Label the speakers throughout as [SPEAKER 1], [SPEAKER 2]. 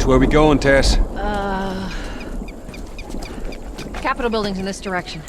[SPEAKER 1] Where we going, Tess?
[SPEAKER 2] Capitol building's in this direction.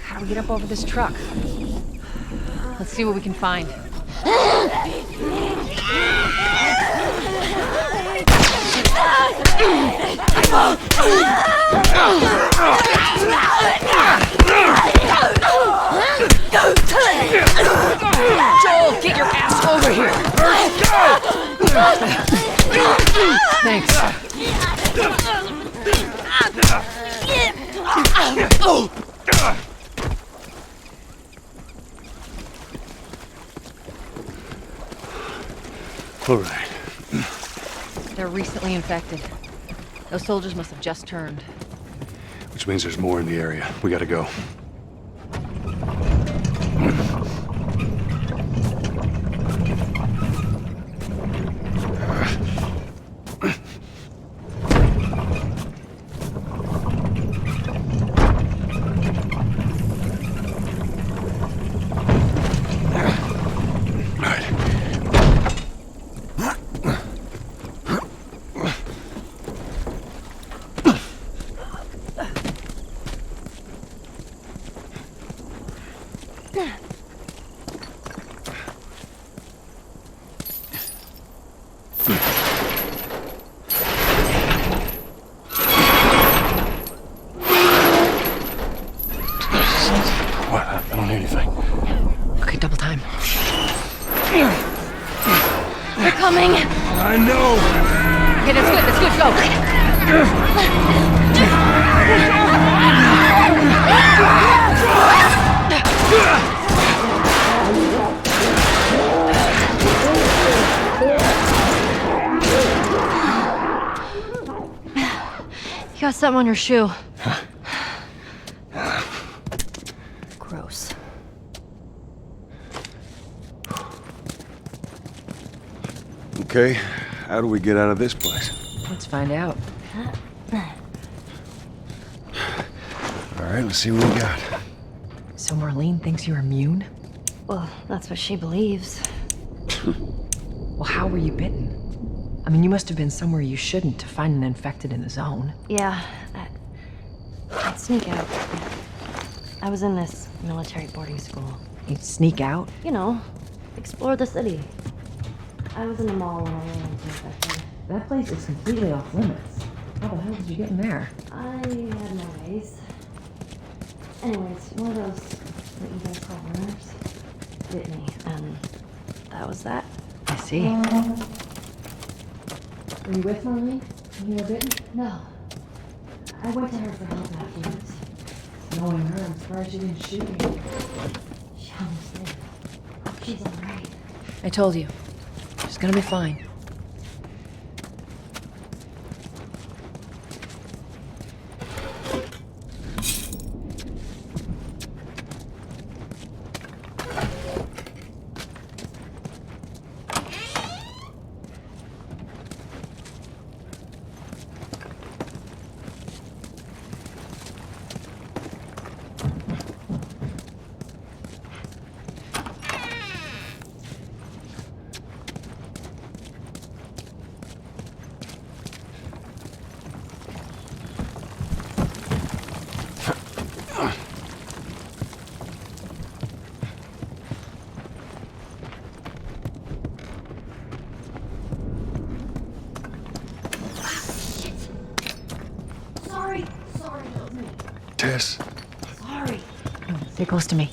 [SPEAKER 2] How do we get up over this truck? Let's see what we can find. Joel, get your ass over here! Thanks.
[SPEAKER 1] All right.
[SPEAKER 2] They're recently infected. Those soldiers must have just turned.
[SPEAKER 1] Which means there's more in the area. We gotta go. What? I don't hear anything.
[SPEAKER 2] Okay, double time.
[SPEAKER 3] They're coming!
[SPEAKER 1] I know!
[SPEAKER 2] Okay, that's good, go!
[SPEAKER 3] You got something on your shoe. Gross.
[SPEAKER 1] Okay, how do we get out of this place?
[SPEAKER 2] Let's find out.
[SPEAKER 1] All right, let's see what we got.
[SPEAKER 2] So Marlene thinks you're immune?
[SPEAKER 3] Well, that's what she believes.
[SPEAKER 2] Well, how were you bitten? I mean, you must have been somewhere you shouldn't to find an infected in the zone.
[SPEAKER 3] Yeah, I'd sneak out. I was in this military boarding school.
[SPEAKER 2] You'd sneak out?
[SPEAKER 3] You know, explore the city. I was in the mall when I ran into infected.
[SPEAKER 2] That place is completely off limits. How the hell did you get in there?
[SPEAKER 3] I had my ways. Anyways, one of those, what you guys call runners, bit me, and that was that.
[SPEAKER 2] I see. Were you with Marlene when you were bitten?
[SPEAKER 3] No. I went to her for help afterwards.
[SPEAKER 2] Knowing her, I'm surprised you didn't shoot me.
[SPEAKER 3] She almost did. She's alright.
[SPEAKER 2] I told you. She's gonna be fine.
[SPEAKER 3] Sorry, that was me.
[SPEAKER 1] Tess?
[SPEAKER 3] Sorry.
[SPEAKER 2] Stay close to me.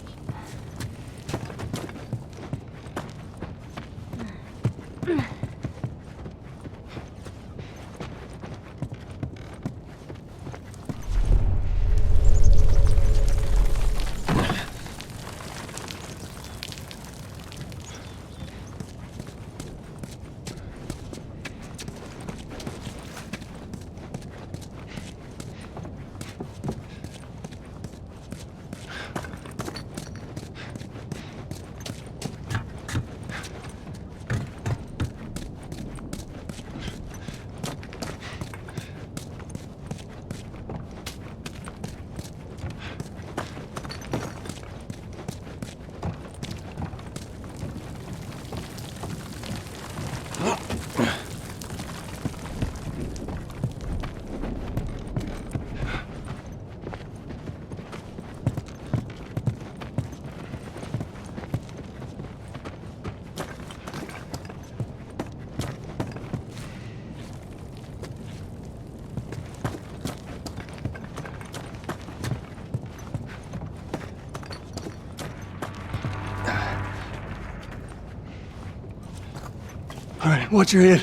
[SPEAKER 1] All right, watch your head.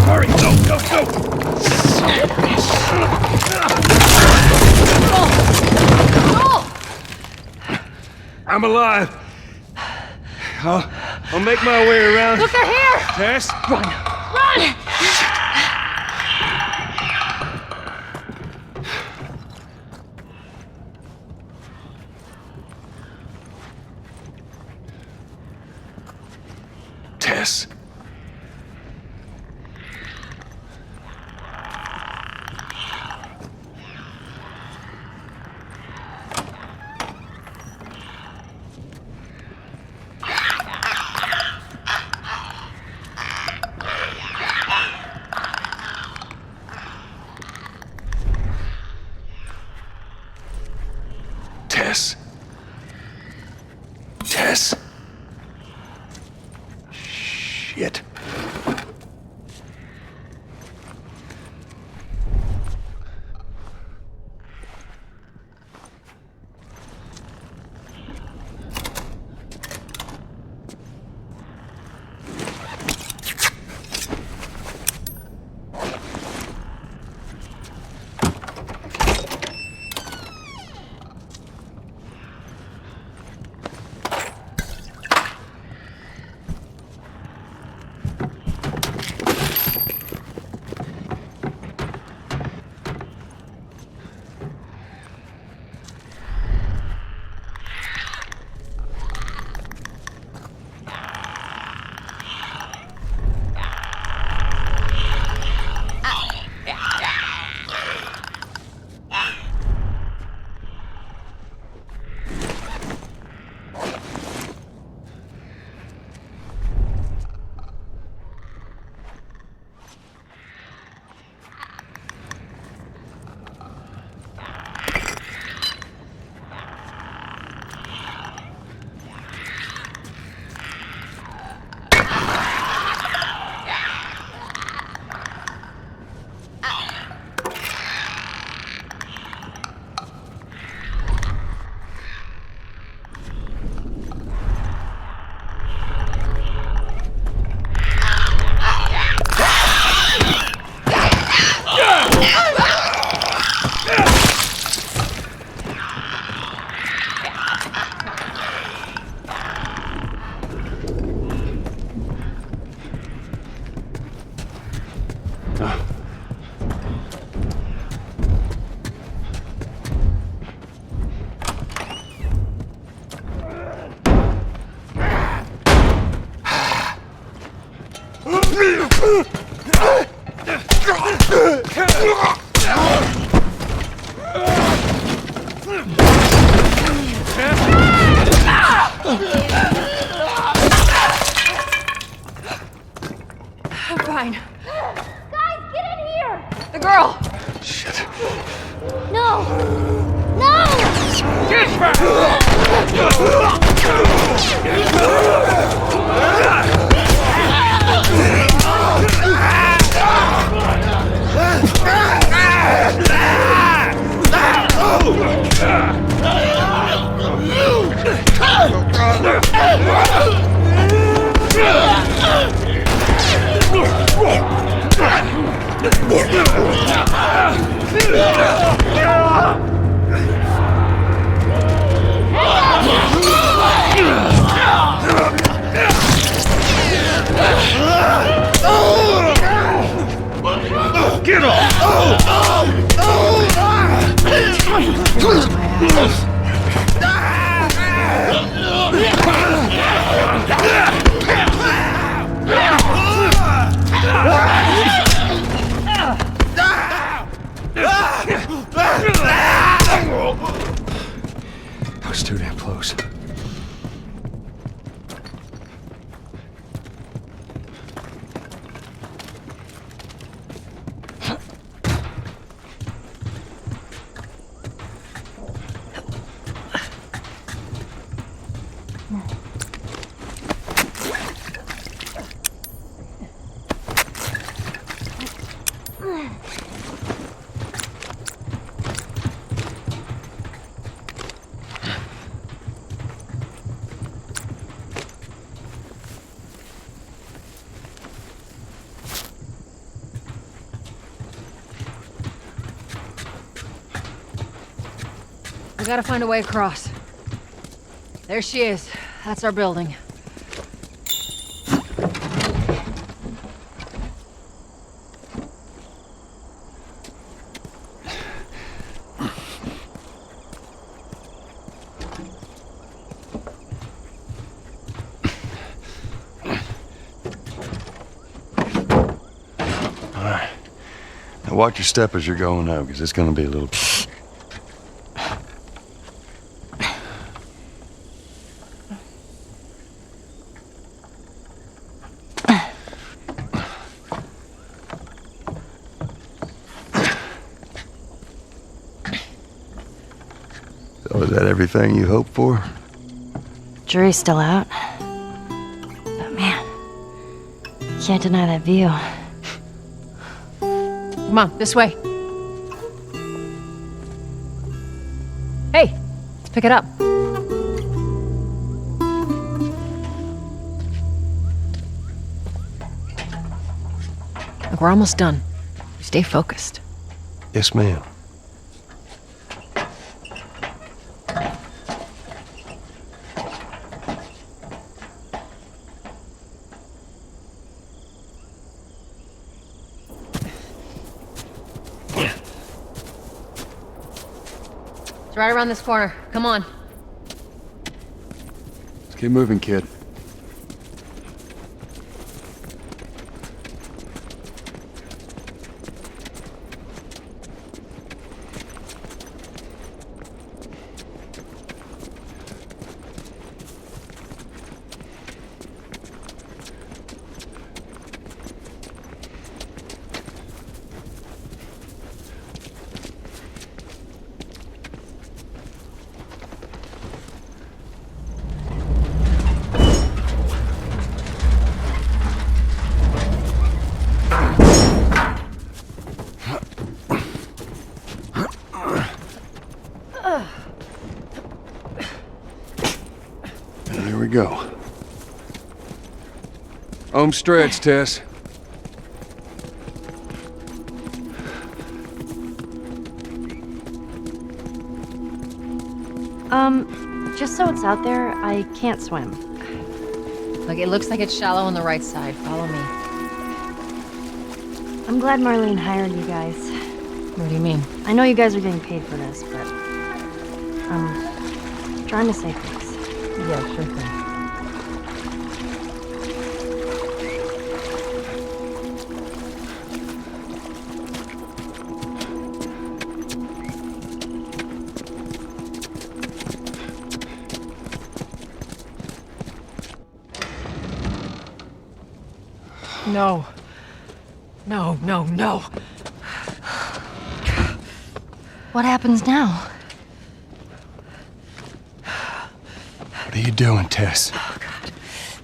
[SPEAKER 1] Hurry, go! I'm alive. I'll make my way around.
[SPEAKER 3] Look, they're here!
[SPEAKER 1] Tess?
[SPEAKER 2] Run!
[SPEAKER 3] Run!
[SPEAKER 1] Tess. Tess. Tess. Shit.
[SPEAKER 2] I'm fine.
[SPEAKER 3] Guys, get in here!
[SPEAKER 2] The girl!
[SPEAKER 1] Shit.
[SPEAKER 3] No! No!
[SPEAKER 1] Get back! Get That was too damn close.
[SPEAKER 4] I gotta find a way across. There she is. That's our building.
[SPEAKER 1] Now watch your step as you're going out, because it's gonna be a little... So is that everything you hoped for?
[SPEAKER 3] Jury's still out. But man, can't deny that view.
[SPEAKER 4] Come on, this way. Hey, let's pick it up. Look, we're almost done. Stay focused.
[SPEAKER 1] Yes, ma'am.
[SPEAKER 4] It's right around this corner. Come on.
[SPEAKER 1] Let's keep moving, kid. There we go. Home stretch, Tess.
[SPEAKER 3] Just so it's out there, I can't swim.
[SPEAKER 4] Look, it looks like it's shallow on the right side. Follow me.
[SPEAKER 3] I'm glad Marlene hired you guys.
[SPEAKER 4] What do you mean?
[SPEAKER 3] I know you guys are getting paid for this, but I'm trying to save things.
[SPEAKER 4] Yeah, sure thing. No. No, no, no.
[SPEAKER 3] What happens now?
[SPEAKER 1] What are you doing, Tess?
[SPEAKER 4] Oh, God.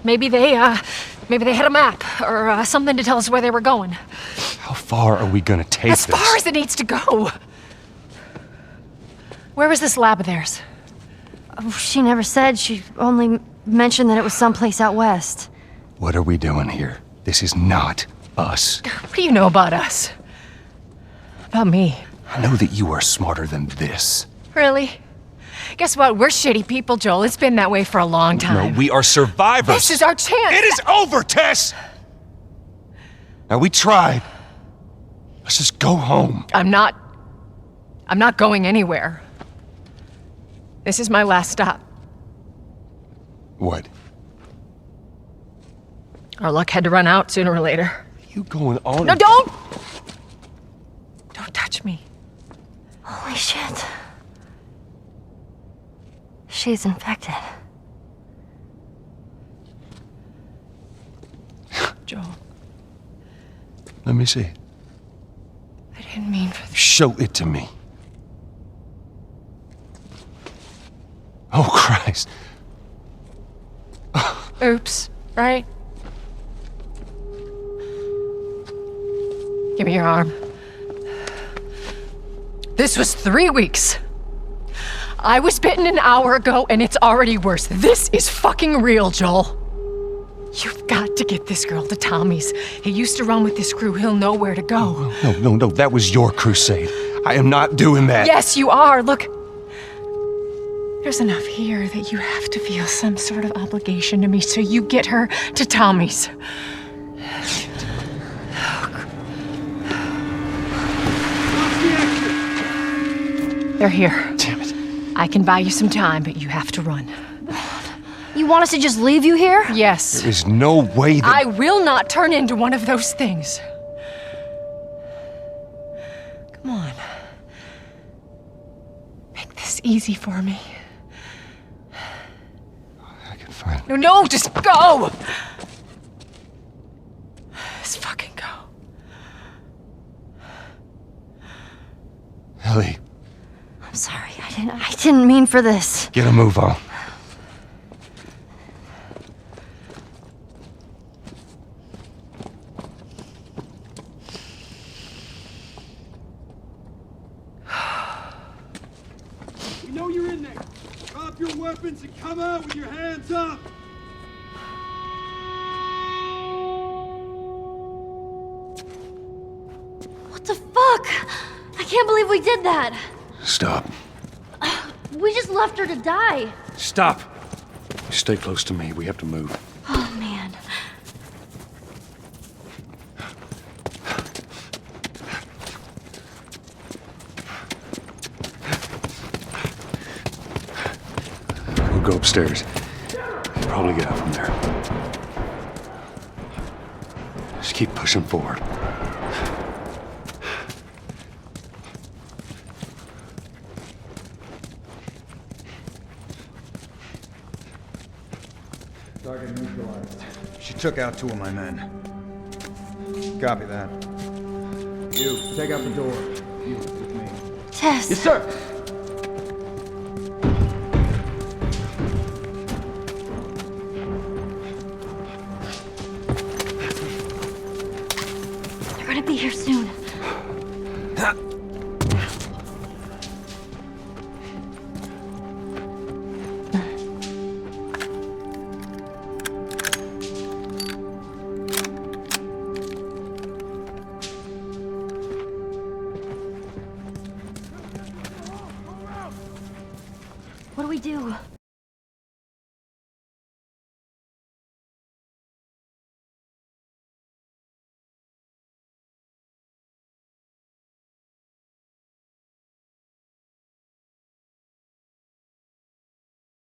[SPEAKER 4] Maybe they had a map or something to tell us where they were going.
[SPEAKER 1] How far are we gonna take
[SPEAKER 4] As far as it needs to go. Where was this lab of theirs?
[SPEAKER 3] Oh, she never said. She only mentioned that it was someplace out west.
[SPEAKER 1] What are we doing here? This is not us.
[SPEAKER 4] What do you know about us? About me?
[SPEAKER 1] I know that you are smarter than this.
[SPEAKER 4] Really? Guess what? We're shitty people, Joel. It's been that way for a long time.
[SPEAKER 1] No, we are survivors.
[SPEAKER 4] This is our chance.
[SPEAKER 1] It is over, Tess! Now, we tried. Let's just go home.
[SPEAKER 4] I'm not going anywhere. This is my last stop.
[SPEAKER 1] What?
[SPEAKER 4] Our luck had to run out sooner or later.
[SPEAKER 1] You going on?
[SPEAKER 4] No, don't! Don't touch me.
[SPEAKER 3] Holy shit. She's infected.
[SPEAKER 4] Joel,
[SPEAKER 1] Let me see.
[SPEAKER 4] I didn't mean for this.
[SPEAKER 1] Show it to me. Oh, Christ.
[SPEAKER 4] Oops, right? Give me your arm. This was 3 weeks. I was bitten an hour ago, and it's already worse. This is fucking real, Joel. You've got to get this girl to Tommy's. He used to run with this crew. He'll know where to go.
[SPEAKER 1] No, that was your crusade. I am not doing that.
[SPEAKER 4] Yes, you are. Look, There's enough here that you have to feel some sort of obligation to me, so you get her to Tommy's. They're here.
[SPEAKER 1] Damn it.
[SPEAKER 4] I can buy you some time, but you have to run.
[SPEAKER 3] You want us to just leave you here?
[SPEAKER 4] Yes.
[SPEAKER 1] There's no way that...
[SPEAKER 4] I will not turn into one of those things. Come on. Make this easy for me.
[SPEAKER 1] I can find...
[SPEAKER 4] No, just go! Just fucking go.
[SPEAKER 1] Ellie,
[SPEAKER 3] I'm sorry, I didn't mean for this.
[SPEAKER 1] get a move on.
[SPEAKER 5] We know you're in there. Drop your weapons and come out with your hands up.
[SPEAKER 3] What the fuck? I can't believe we did that.
[SPEAKER 1] Stop.
[SPEAKER 3] We just left her to die.
[SPEAKER 1] Stop. Stay close to me. We have to move.
[SPEAKER 3] Oh, man.
[SPEAKER 1] We'll go upstairs. Probably get out from there. Just keep pushing forward.
[SPEAKER 5] Target neutralized. She took out 2 of my men. Copy that. You, take out the door. You, with me.
[SPEAKER 3] Tess.
[SPEAKER 5] Yes, sir!
[SPEAKER 3] They're gonna be here soon. What do we do?